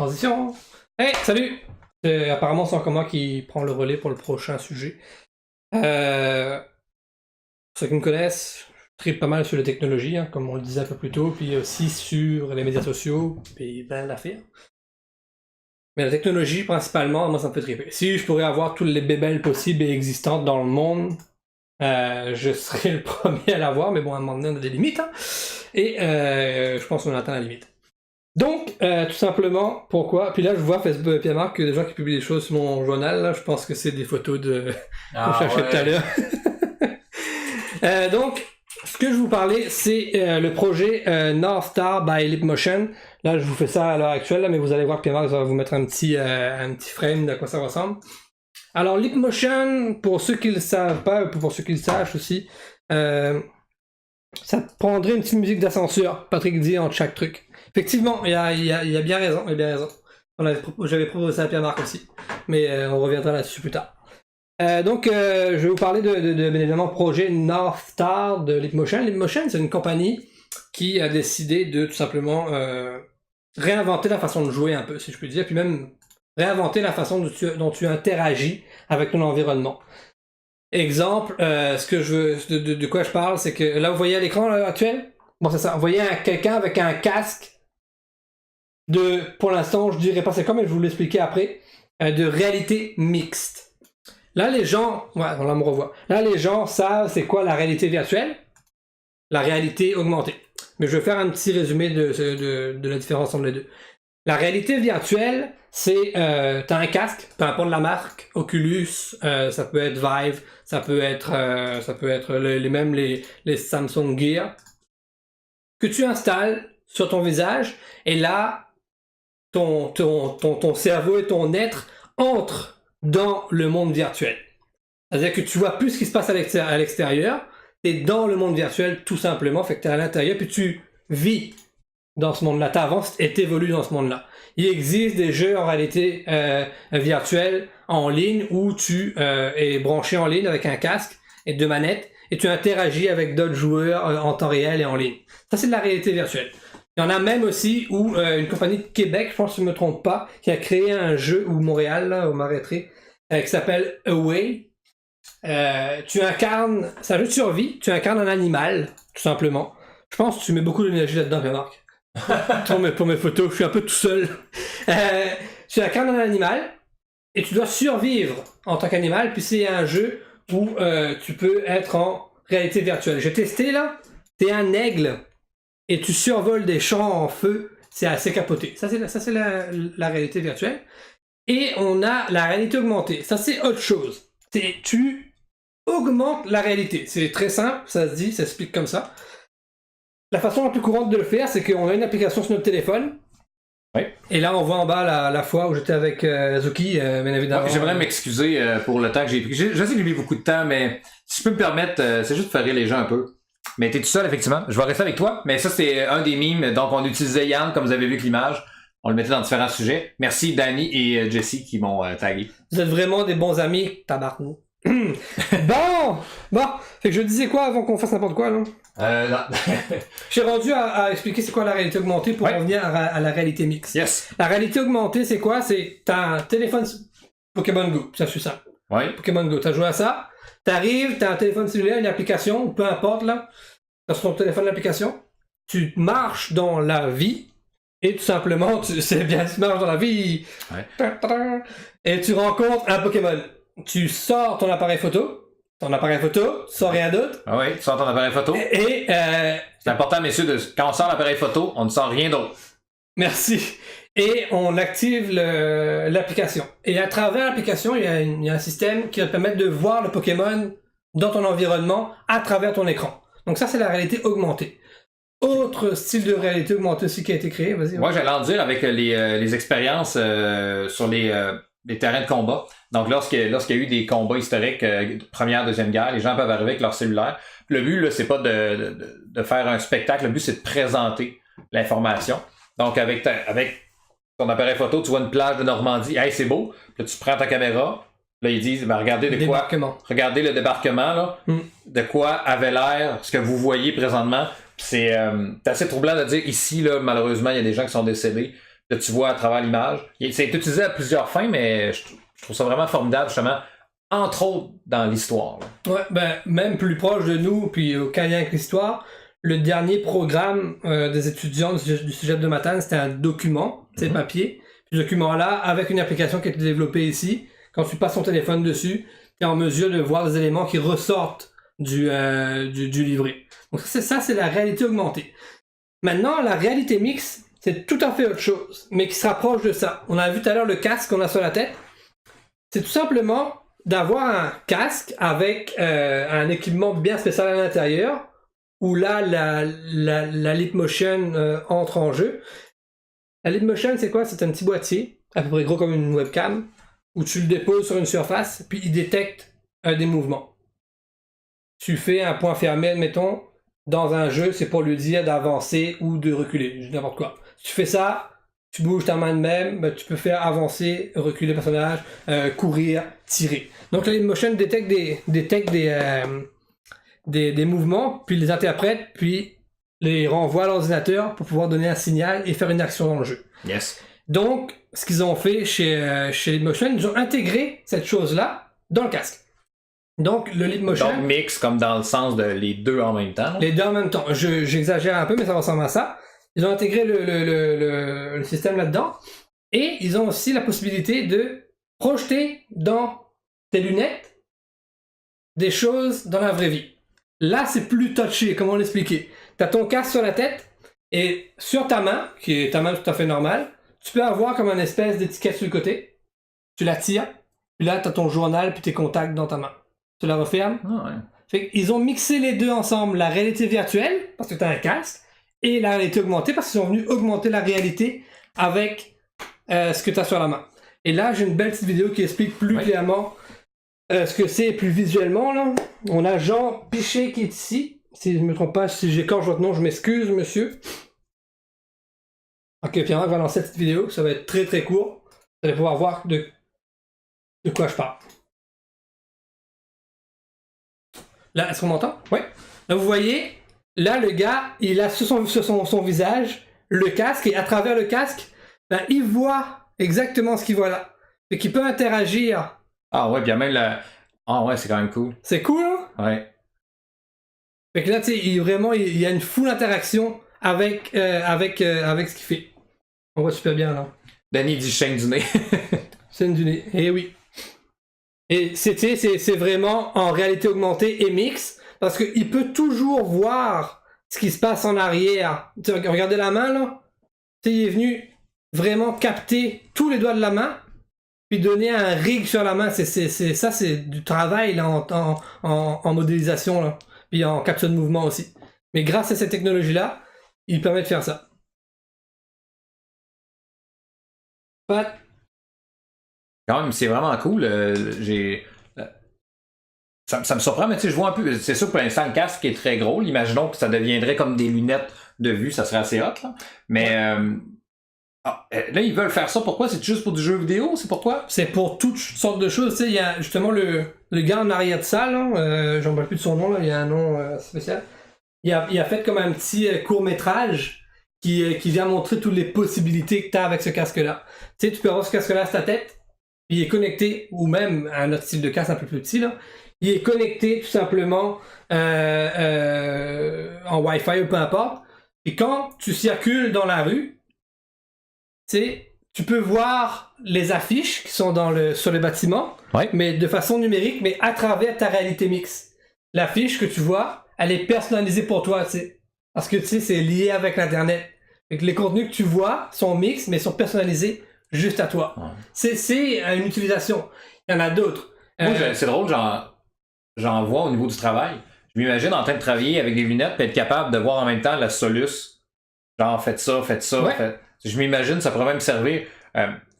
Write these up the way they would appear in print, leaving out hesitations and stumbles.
Transition! Hey, salut! Apparemment, c'est encore moi qui prend le relais pour le prochain sujet. Pour ceux qui me connaissent, je tripe pas mal sur les technologies, hein, comme on le disait un peu plus tôt, puis aussi sur les médias sociaux, puis ben l'affaire. Mais la technologie, principalement, moi, ça me fait triper. Si je pourrais avoir toutes les bébelles possibles et existantes dans le monde, je serais le premier à l'avoir, mais bon, à un moment donné, on a des limites, hein. Et je pense qu'on atteint la limite. Donc, tout simplement, pourquoi? Puis là, je vois Facebook, Pierre Marc, que des gens qui publient des choses sur mon journal, là, je pense que c'est des photos de qu'on cherchait tout à l'heure. Donc, ce que je vous parlais, c'est le projet North Star by Leapmotion. Là, je vous fais ça à l'heure actuelle, là, mais vous allez voir que Pierre Marc va vous mettre un petit frame de quoi ça ressemble. Alors, Leapmotion, pour ceux qui le savent pas, pour ceux qui le sachent aussi, ça prendrait une petite musique d'ascenseur, Patrick dit entre chaque truc. Effectivement, il a bien raison, j'avais proposé ça à Pierre-Marc aussi, mais on reviendra là-dessus plus tard. Donc, je vais vous parler de bien évidemment projet North Star de Leapmotion. Leapmotion, c'est une compagnie qui a décidé de tout simplement réinventer la façon de jouer un peu, si je peux dire, puis même réinventer la façon dont tu interagis avec ton environnement. Exemple, ce que je veux, de quoi je parle, c'est que là, vous voyez à l'écran actuel, bon, c'est ça, vous voyez quelqu'un avec un casque pour l'instant, je dirais pas c'est quoi, mais je vais vous l'expliquer après, de réalité mixte. Là, les gens, ouais, on me revoit. Là, les gens savent c'est quoi la réalité virtuelle, la réalité augmentée. Mais je vais faire un petit résumé de la différence entre les deux. La réalité virtuelle, c'est, t'as un casque, peu importe la marque, Oculus, ça peut être Vive, ça peut être les Samsung Gear, que tu installes sur ton visage, et là, ton cerveau et ton être entrent dans le monde virtuel. C'est-à-dire que tu vois plus ce qui se passe à l'extérieur, t'es dans le monde virtuel tout simplement, fait que t'es à l'intérieur, puis tu vis dans ce monde-là, t'avances et t'évolues dans ce monde-là. Il existe des jeux en réalité virtuelle en ligne où tu es branché en ligne avec un casque et deux manettes et tu interagis avec d'autres joueurs en temps réel et en ligne. Ça, c'est de la réalité virtuelle. Il y en a même aussi où une compagnie de Québec, je pense que je ne me trompe pas, qui a créé un jeu, ou Montréal, là, au m'arrêterai, qui s'appelle Away. Tu incarnes, c'est un jeu de survie, tu incarnes un animal, tout simplement. Je pense que tu mets beaucoup d'énergie là-dedans, Pierre-Marc. pour mes photos, je suis un peu tout seul. Tu incarnes un animal et tu dois survivre en tant qu'animal, puis c'est un jeu où tu peux être en réalité virtuelle. J'ai testé là, t'es un aigle et tu survoles des champs en feu, c'est assez capoté. Ça c'est la réalité virtuelle. Et on a la réalité augmentée. Ça c'est autre chose. Tu augmentes la réalité. C'est très simple, ça se dit, ça s'explique comme ça. La façon la plus courante de le faire, c'est qu'on a une application sur notre téléphone. Oui. Et là, on voit en bas la fois où j'étais avec Zuki, bien évidemment. Ouais, j'aimerais m'excuser pour le temps que j'ai pris. Je sais que j'ai mis beaucoup de temps, mais si je peux me permettre, c'est juste de faire rire les gens un peu. Mais t'es tout seul, effectivement. Je vais rester avec toi. Mais ça, c'est un des mimes. Donc, on utilisait Yann, comme vous avez vu avec l'image. On le mettait dans différents sujets. Merci Danny et Jessie qui m'ont tagué. Vous êtes vraiment des bons amis, tabarnou. Bon, fait que je disais quoi avant qu'on fasse n'importe quoi, là? Non. J'ai rendu à expliquer c'est quoi la réalité augmentée pour revenir à la réalité mixte. Yes. La réalité augmentée, c'est quoi? C'est t'as un téléphone Pokémon Go, ça c'est ça. Ouais. Pokémon Go, t'as joué à ça? T'arrives, t'as un téléphone cellulaire, une application, peu importe là, t'as sur ton téléphone l'application, tu marches dans la vie, et tout simplement, c'est bien, tu marches dans la vie, et tu rencontres un Pokémon. Tu sors ton appareil photo, tu sors rien d'autre. Ah oui, tu sors ton appareil photo. Et c'est important, messieurs, quand on sort l'appareil photo, on ne sort rien d'autre. Merci. Et on active l'application. Et à travers l'application, il y a un système qui va te permettre de voir le Pokémon dans ton environnement à travers ton écran. Donc ça, c'est la réalité augmentée. Autre style de réalité augmentée aussi qui a été créé, vas-y. Moi, j'allais en dire avec les expériences sur les terrains de combat. Donc, lorsqu'il y a eu des combats historiques, première, deuxième guerre, les gens peuvent arriver avec leur cellulaire. Le but, là, c'est pas de faire un spectacle. Le but, c'est de présenter l'information. Donc, avec ton appareil photo, tu vois une plage de Normandie. Hey, c'est beau. Puis là, tu prends ta caméra. Là, ils disent, ben, regardez regardez le débarquement, là. De quoi avait l'air ce que vous voyez présentement. C'est assez troublant de dire ici, là, malheureusement, il y a des gens qui sont décédés. que tu vois à travers l'image. C'est utilisé à plusieurs fins, mais je trouve ça vraiment formidable, justement, entre autres dans l'histoire. Là. Ouais, ben, même plus proche de nous, puis aucun lien avec l'histoire, le dernier programme des étudiants du Cégep de Matane, c'était un document, c'est papier. Puis ce document-là, avec une application qui a été développée ici, quand tu passes ton téléphone dessus, tu es en mesure de voir des éléments qui ressortent du livret. Donc ça, c'est la réalité augmentée. Maintenant, la réalité mixte, c'est tout à fait autre chose, mais qui se rapproche de ça. On a vu tout à l'heure le casque qu'on a sur la tête. C'est tout simplement d'avoir un casque avec un équipement bien spécial à l'intérieur, où là, la Leapmotion entre en jeu. La Leapmotion, c'est quoi? C'est un petit boîtier, à peu près gros comme une webcam, où tu le déposes sur une surface, puis il détecte des mouvements. Tu fais un point fermé, admettons, dans un jeu, c'est pour lui dire d'avancer ou de reculer, n'importe quoi. Si tu fais ça, tu bouges ta main de même, ben, tu peux faire avancer, reculer le personnage, courir, tirer. Donc la Leapmotion détecte des mouvements, puis les interprète, puis les renvoie à l'ordinateur pour pouvoir donner un signal et faire une action dans le jeu. Yes. Donc, ce qu'ils ont fait chez Leapmotion, ils ont intégré cette chose-là dans le casque. Donc, le Leapmotion... Donc, mix comme dans le sens de les deux en même temps. Non? Les deux en même temps. J'exagère un peu, mais ça ressemble à ça. Ils ont intégré le système là-dedans. Et ils ont aussi la possibilité de projeter dans tes lunettes des choses dans la vraie vie. Là, c'est plus touché, comment l'expliquer. Tu as ton casque sur la tête, et sur ta main, qui est ta main tout à fait normale, tu peux avoir comme une espèce d'étiquette sur le côté. Tu la tires, puis là, tu as ton journal puis tes contacts dans ta main. Tu la refermes. Ah ouais. Fait qu'ils ont mixé les deux ensemble, la réalité virtuelle, parce que tu as un casque, et la réalité augmentée, parce qu'ils sont venus augmenter la réalité avec ce que tu as sur la main. Et là, j'ai une belle petite vidéo qui explique plus clairement ce que c'est plus visuellement. Là. On a Jean Pichet qui est ici. Si je ne me trompe pas, si j'écorche votre nom, je m'excuse, monsieur. Ok, Pierre va lancer cette vidéo, ça va être très très court. Vous allez pouvoir voir de quoi je parle. Là, est-ce qu'on m'entend? Oui. Là, vous voyez, là, le gars, il a sur son visage le casque, et à travers le casque, ben, il voit exactement ce qu'il voit là. Et qu'il peut interagir. Ah ouais, bien même la... Ah ouais, c'est quand même cool. C'est cool, hein? Ouais. Fait que là, tu sais, il y a une full interaction avec ce qu'il fait. On voit super bien, là. Danny dit chaîne du nez. Chaîne du nez, eh oui. Et c'est vraiment en réalité augmentée et mix, parce qu'il peut toujours voir ce qui se passe en arrière. Tu sais, regardez la main, là. Tu sais, il est venu vraiment capter tous les doigts de la main, puis donner un rig sur la main. Ça, c'est du travail là, en modélisation, là. Puis en capture de mouvement aussi. Mais grâce à cette technologie-là, il permet de faire ça. Pat? Quand même, c'est vraiment cool. Ça me surprend, mais tu sais, je vois un peu. C'est sûr, pour l'instant, le casque est très gros. Imaginons que ça deviendrait comme des lunettes de vue, ça serait assez hot, là. Mais là, ils veulent faire ça. Pourquoi? C'est juste pour du jeu vidéo? C'est pourquoi? C'est pour toutes sortes de choses. Tu sais, il y a justement le gars en arrière de ça, là. J'en parle plus de son nom, là. Il y a un nom spécial. Il a fait comme un petit court-métrage qui vient montrer toutes les possibilités que tu as avec ce casque-là. Tu sais, tu peux avoir ce casque-là sur ta tête. Il est connecté, ou même à un autre style de casque un peu plus petit, là. Il est connecté tout simplement en Wi-Fi ou peu importe. Et quand tu circules dans la rue, tu peux voir les affiches qui sont sur les bâtiments, mais de façon numérique, mais à travers ta réalité mixte. L'affiche que tu vois, elle est personnalisée pour toi, tu sais. Parce que tu sais, c'est lié avec l'Internet. Et que les contenus que tu vois sont mixtes, mais sont personnalisés juste à toi. Ouais. C'est une utilisation. Il y en a d'autres. Moi, c'est drôle, j'en vois au niveau du travail. Je m'imagine en train de travailler avec des lunettes et être capable de voir en même temps la soluce. Genre, faites ça. Ouais. Je m'imagine, ça pourrait même servir.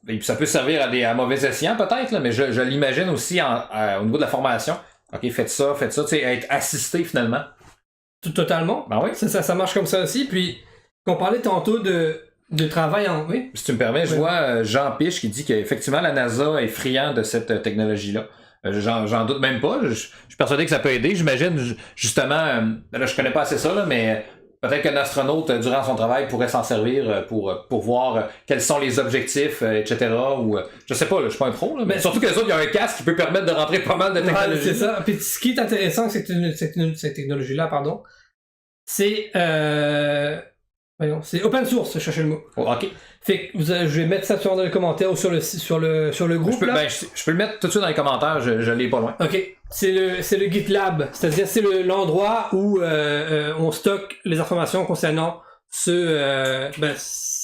Et ça peut servir à mauvais escient peut-être, là, mais je l'imagine aussi au niveau de la formation. OK, faites ça, tu sais, être assisté finalement. Totalement. Ben oui. Ça marche comme ça aussi. Puis, qu'on parlait tantôt de travail en... Oui. Si tu me permets, je vois Jean Piche qui dit qu'effectivement la NASA est friand de cette technologie-là. J'en doute même pas. Je suis persuadé que ça peut aider. J'imagine, justement, là, je connais pas assez ça, là, mais peut-être qu'un astronaute, durant son travail, pourrait s'en servir pour voir quels sont les objectifs, etc. Ou, je sais pas, là, je suis pas un pro, là, mais surtout que les autres, il y a un casque qui peut permettre de rentrer pas mal de technologie. Ouais, c'est ça. Puis ce qui est intéressant avec cette technologie-là, pardon, c'est c'est open source, je cherchais le mot. Oh, ok. Fait que je vais mettre ça dans les commentaires ou sur le groupe. Je peux le mettre tout de suite dans les commentaires, je l'ai pas loin. Ok. C'est le GitLab, c'est-à-dire c'est l'endroit où on stocke les informations concernant c'est le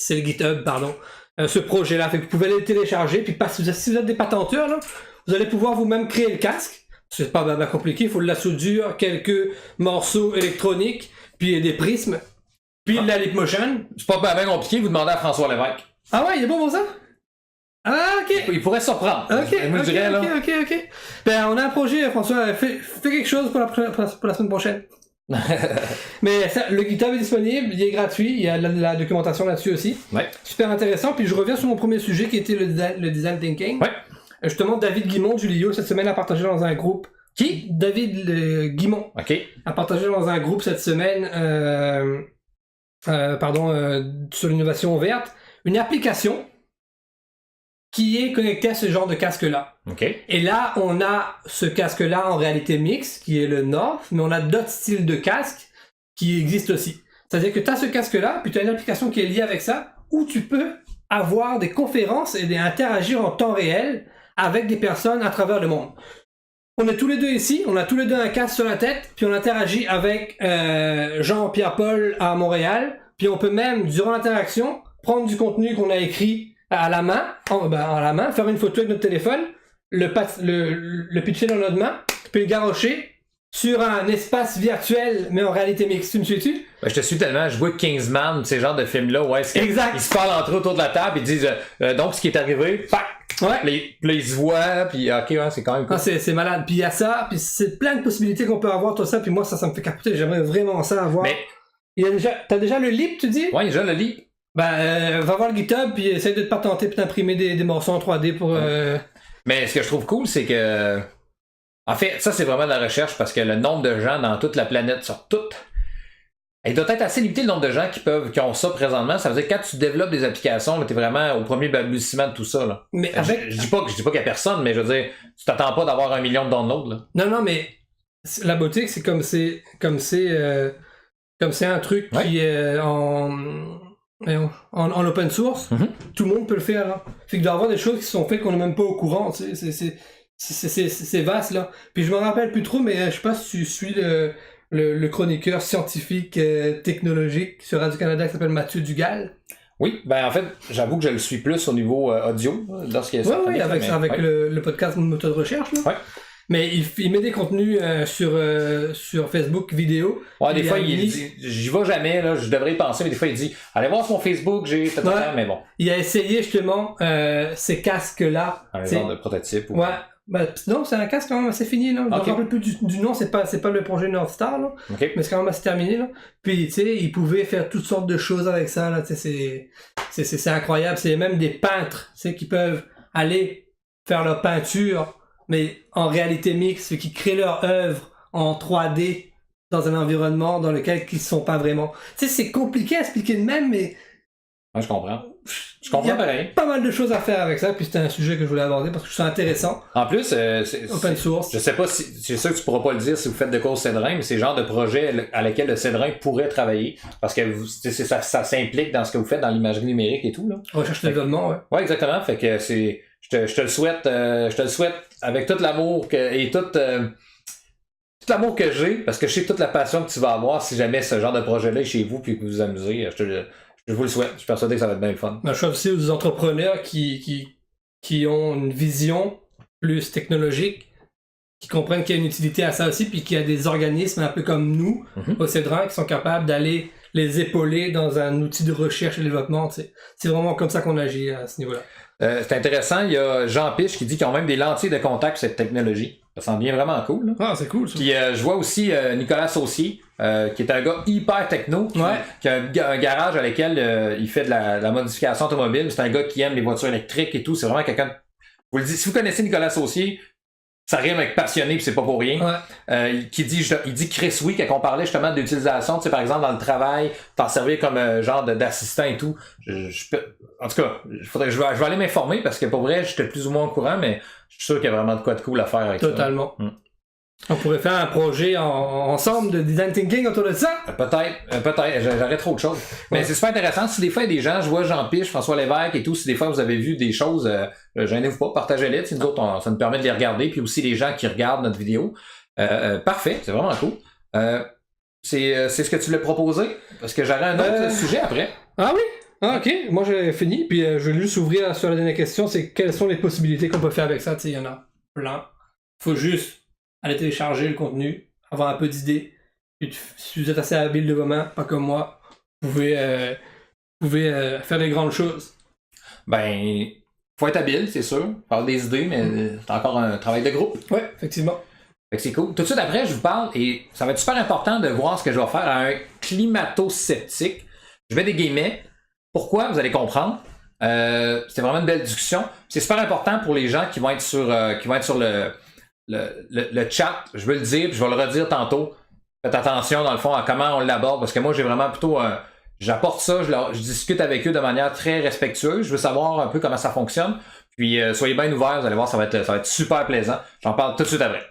GitHub, pardon. Ce projet-là. Fait que vous pouvez aller le télécharger, puis si vous êtes des patenteurs, là, vous allez pouvoir vous-même créer le casque. C'est pas compliqué, il faut de la soudure, quelques morceaux électroniques, puis des prismes. Puis de la Leapmotion. C'est pas bien compliqué, vous demandez à François Lévesque. Ah ouais, il est bon pour ça? Ah, ok. Il pourrait se surprendre. Ok. Ben, on a un projet, François. Fais quelque chose pour la semaine prochaine. Mais ça, le GitHub est disponible, il est gratuit, il y a la documentation là-dessus aussi. Ouais. Super intéressant. Puis je reviens sur mon premier sujet qui était le design thinking. Ouais. Justement, David Guimond du LIO, cette semaine, a partagé dans un groupe. Qui? David Guimond. Ok. A partagé dans un groupe cette semaine... sur l'innovation verte, une application qui est connectée à ce genre de casque-là. Okay. Et là, on a ce casque-là en réalité mixte, qui est le North, mais on a d'autres styles de casques qui existent aussi. C'est-à-dire que tu as ce casque-là, puis tu as une application qui est liée avec ça, où tu peux avoir des conférences et interagir en temps réel avec des personnes à travers le monde. On est tous les deux ici, on a tous les deux un casque sur la tête, puis on interagit avec Jean-Pierre-Paul à Montréal, puis on peut même, durant l'interaction, prendre du contenu qu'on a écrit à la main, faire une photo avec notre téléphone, le pitcher dans notre main, puis le garrocher sur un espace virtuel, mais en réalité mixte. Tu me suis-tu? Ben, je te suis tellement, je vois Kingsman, ces genres de films-là, ouais, exact. Ils se parlent entre eux autour de la table, ils disent donc ce qui est arrivé, ouais. Puis là, ils se voient, puis ok, ouais, c'est quand même cool. Ah, c'est malade. Puis il y a ça, puis c'est plein de possibilités qu'on peut avoir, tout ça, puis moi, ça me fait capoter. J'aimerais vraiment ça avoir. Mais... T'as déjà le Leap, tu dis? Ouais, déjà le Leap. Ben, va voir le GitHub, puis essaye de te patenter, puis d'imprimer des morceaux en 3D pour... Mais ce que je trouve cool, c'est que... En fait, ça, c'est vraiment de la recherche, parce que le nombre de gens dans toute la planète, sur toute... Il doit être assez limité le nombre de gens qui ont ça présentement. Ça veut dire que quand tu développes des applications, t'es vraiment au premier balbutiement de tout ça. Là. Mais je dis pas qu'il y a personne, mais je veux dire, tu t'attends pas d'avoir 1 million de downloads. Là. Non, mais la beauté, c'est comme c'est un truc qui est en open source. Mm-hmm. Tout le monde peut le faire. Là. Fait qu'il doit y avoir des choses qui sont faites qu'on n'est même pas au courant. C'est vaste là. Puis je me rappelle plus trop, mais je sais pas si tu suis le chroniqueur scientifique technologique sur Radio-Canada qui s'appelle Mathieu Dugal. Oui, ben en fait, j'avoue que je le suis plus au niveau audio lorsqu'il y a Oui, avec le podcast Moteur de recherche. Là. Ouais. Mais il met des contenus sur Facebook vidéo. Ouais, des fois, il dit, j'y vais jamais, là, je devrais y penser, mais des fois, il dit, allez voir sur mon Facebook, j'ai fait ça, mais bon. Il a essayé justement ces casques-là. Un genre de prototype. Ouais. Ben, non, c'est un casque quand même assez fini, là. Je me rappelle plus du nom, c'est pas le projet North Star, là. Okay. Mais c'est quand même assez terminé, là. Puis, tu sais, il pouvait faire toutes sortes de choses avec ça, là. Tu sais, c'est incroyable. C'est même des peintres, tu sais, qui peuvent aller faire leur peinture, mais en réalité mixte, qui créent leur œuvre en 3D dans un environnement dans lequel ils ne sont pas vraiment. Tu sais, c'est compliqué à expliquer de même, mais... Ouais, je comprends. Je comprends pareil. Pas mal de choses à faire avec ça, puis c'était un sujet que je voulais aborder parce que je trouve ça intéressant. En plus, open source. Je sais pas si, c'est sûr que tu pourras pas le dire si vous faites de quoi au Cédrin, mais c'est le genre de projet à lequel le Cédrin pourrait travailler, parce que ça s'implique dans ce que vous faites dans l'imagerie numérique et tout, là. Recherche de développement, ouais. Ouais, exactement. Fait que je te le souhaite, avec tout l'amour tout l'amour que j'ai, parce que je sais toute la passion que tu vas avoir si jamais ce genre de projet-là est chez vous puis que vous vous amusez. Je vous le souhaite. Je suis persuadé que ça va être bien le fun. Je suis aussi aux entrepreneurs qui ont une vision plus technologique, qui comprennent qu'il y a une utilité à ça aussi, puis qu'il y a des organismes un peu comme nous, au Cédrin, qui sont capables d'aller les épauler dans un outil de recherche et développement. T'sais. C'est vraiment comme ça qu'on agit à ce niveau-là. C'est intéressant. Il y a Jean Piche qui dit qu'ils ont même des lentilles de contact sur cette technologie. Ça sent bien vraiment cool. Là. Ah, c'est cool. Ça. Puis je vois aussi Nicolas Saucier, qui est un gars hyper techno, qui a un garage à lequel il fait de la modification automobile. C'est un gars qui aime les voitures électriques et tout. C'est vraiment quelqu'un... Je vous le dis, si vous connaissez Nicolas Saucier, ça rime avec passionné puis c'est pas pour rien. Ouais. Il dit Chris oui quand on parlait justement de l'utilisation, tu sais par exemple dans le travail, t'en servir comme genre d'assistant et tout. En tout cas, je vais aller m'informer parce que pour vrai, j'étais plus ou moins au courant, mais je suis sûr qu'il y a vraiment de quoi de cool à faire avec Totalement. ça. On pourrait faire un projet ensemble de design thinking autour de ça. Peut-être, j'aurais trop de choses. Mais c'est super intéressant. Si des fois il y a des gens, je vois Jean Piche, François Lévesque et tout, si des fois vous avez vu des choses, gênez-vous pas, partagez-les. Nous autres, ça nous permet de les regarder. Puis aussi les gens qui regardent notre vidéo. Parfait, c'est vraiment cool. C'est ce que tu voulais proposer? Parce que j'aurais un autre sujet après. Ah oui? Ah ok, moi j'ai fini. Puis je vais juste ouvrir sur la dernière question, c'est quelles sont les possibilités qu'on peut faire avec ça? Tu sais, il y en a plein. Faut juste aller télécharger le contenu, avoir un peu d'idées. Si vous êtes assez habile de vos mains, pas comme moi, vous pouvez faire des grandes choses. Ben, faut être habile, c'est sûr. Avoir des idées, mais c'est encore un travail de groupe. Ouais, effectivement. Fait que c'est cool. Tout de suite après, je vous parle, et ça va être super important de voir ce que je vais faire à un climato-sceptique. Je vais des guillemets. Pourquoi? Vous allez comprendre. C'était vraiment une belle discussion. C'est super important pour les gens qui vont être sur le chat, je veux le dire, puis je vais le redire tantôt. Faites attention, dans le fond, à comment on l'aborde, parce que moi, j'ai vraiment plutôt... j'apporte ça, je discute avec eux de manière très respectueuse. Je veux savoir un peu comment ça fonctionne. Puis, soyez bien ouverts, vous allez voir, ça va être super plaisant. J'en parle tout de suite après.